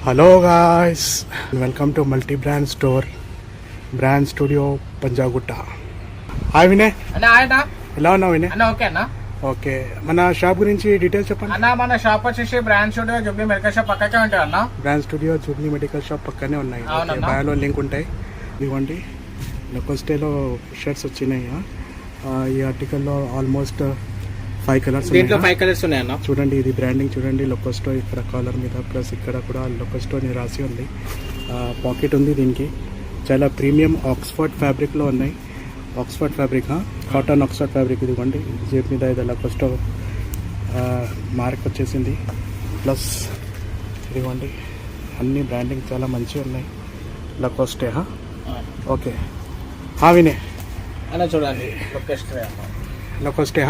Hello guys, welcome to multi brand store, brand studio Panjagutta. Hi Vinay. అన్న ఆయన ఎలా ఉన్నావు వినయ్? అన్న ఓకే అన్న. ఓకే, మన షాప్ గురించి డీటెయిల్స్ చెప్పండి అన్న. మన షాప్ వచ్చేసి brand studio Jubilee medical shop పక్కకే ఉంటుంది అన్న. Brand studio Jubilee medical shop పక్కనే ఉన్నాయి. బయోలో లింక్ ఉంటాయి. ఇదిగోండి, లోకల్ షర్ట్స్ వచ్చినాయి. ఈ ఆర్టికల్లో ఆల్మోస్ట్ 5 కలర్స్ దీంట్లో 5 కలర్స్ ఉన్నాయన్న. చూడండి, ఇది బ్రాండింగ్ చూడండి, లోకోస్టో ఇక్కడ కాలర్ మీద, ప్లస్ ఇక్కడ కూడా లోకోస్టో అని రాసి ఉంది. పాకెట్ ఉంది దీనికి. చాలా ప్రీమియం ఆక్స్ఫర్డ్ ఫ్యాబ్రిక్లో ఉన్నాయి. Oxford fabric, cotton Oxford fabric. ఇదిగోండి, జేబ్ మీద ఇది లోకోస్టో మార్క్ వచ్చేసింది. ప్లస్ ఇదిగోండి, అన్ని బ్రాండింగ్ చాలా మంచిగా ఉన్నాయి. లోకోస్టే. ఓకే వినే అన్న చూడండి, లోకోస్టే.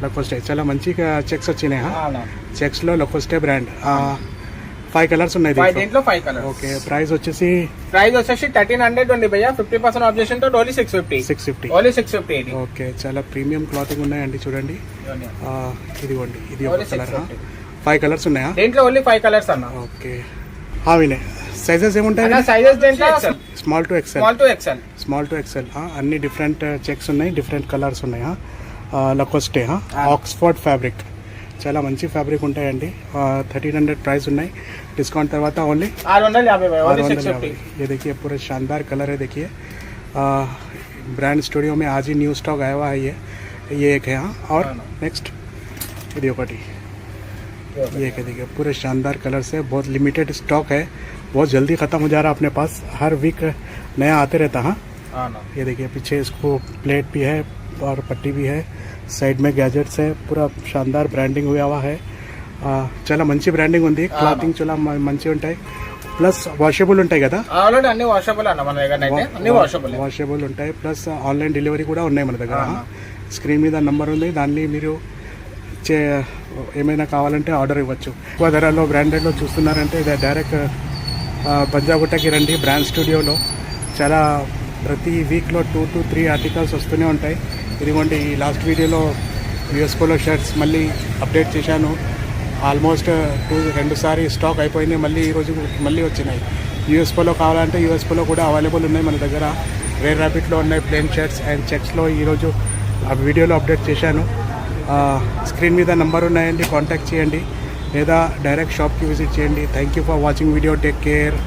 లోకోస్టే చాలా మంచిగా చెక్స్ వచ్చినాయి. చెక్స్లో లోకోస్టే బ్రాండ్. 5 కలర్స్ ఉన్నాయి దీంట్లో. 5 కలర్స్. ఓకే, ప్రైస్ వచ్చేసి 1300 ఉంది భయ్యా. 50% ఆబ్జెక్షన్ తో ఓన్లీ 650. ఓన్లీ 650. ఓకే, చాలా ప్రీమియం క్లాతింగ్ ఉన్నాయండి. చూడండి, ఇదిగోండి, ఇది ఒక కలర్. 5 కలర్స్ ఉన్నాయా దీంట్లో? ఓన్లీ 5 కలర్స్ అన్న. ఓకే వినే, సైజెస్ ఏముంటాయి? సైజెస్ దీంట్లో small to XL. Small to XL. అన్ని డిఫరెంట్ చెక్స్ ఉన్నాయి, డిఫరెంట్ కలర్స్ ఉన్నాయి. లకోస్టే ఆక్స్ఫర్డ్ ఫ్యాబ్రిక్, చాలా మంచి ఫ్యాబ్రిక్ ఉంటాయండి. 1300 ప్రైస్ ఉన్నాయి. डिस्काउंट తర్వాత ఓన్లీ 650. ये देखिए, पूरा शानदार कलर है. देखिए, ब्रांड स्टूडियो में आज ही न्यू स्टॉक आया हुआ है. ये एक है. और नेक्स्ट ఇది ఒకటి. ये देखिए, पूरे शानदार कलर से, बहुत लिमिटेड स्टॉक है, बहुत जल्दी ख़त्म हो जा रहा है अपने पास. हर वीक नया आते रहता है. ये देखिए, पीछे इसको प्लेट भी है और पट्टी भी है. साइड में गैजेट्स है. पूरा शानदार ब्रांडिंग हुआ हुआ है. చాలా మంచి బ్రాండింగ్ ఉంది. క్లాతింగ్ చాలా మంచిగా ఉంటాయి. ప్లస్ వాషబుల్ ఉంటాయి కదా. అన్ని వాషబుల్ అన్న మన దగ్గర అయితే. అన్ని వాషబుల్ ఉంటాయి. ప్లస్ ఆన్లైన్ డెలివరీ కూడా ఉన్నాయి మన దగ్గర. స్క్రీన్ మీద నంబర్ ఉంది, దాన్ని మీరు ఏమైనా కావాలంటే ఆర్డర్ ఇవ్వచ్చు. ఎక్కువ ధరలో బ్రాండెడ్లో చూస్తున్నారంటే ఇది డైరెక్ట్ పంజాగుట్టకి రండి. బ్రాండ్ స్టూడియోలో చాలా ప్రతి వీక్లో 2 to 3 ఆర్టికల్స్ వస్తూనే ఉంటాయి. ఇదిగోండి, ఈ లాస్ట్ వీడియోలో యూఎస్ పోలో షర్ట్స్ మళ్ళీ అప్డేట్ చేశాను. ఆల్మోస్ట్ 2 సారి స్టాక్ అయిపోయింది. మళ్ళీ ఈరోజు మళ్ళీ వచ్చినాయి. యూఎస్ పోలో కావాలంటే యూఎస్ పోలో కూడా అవైలబుల్ ఉన్నాయి మన దగ్గర. రేర్ ర్యాపిడ్లో ఉన్నాయి ప్లేన్ షర్ట్స్ అండ్ చెక్స్లో. ఈరోజు ఆ వీడియోలో అప్డేట్ చేశాను. స్క్రీన్ మీద నంబర్ ఉన్నాయండి, కాంటాక్ట్ చేయండి లేదా డైరెక్ట్ షాప్కి విజిట్ చేయండి. Thank you for watching video. Take care.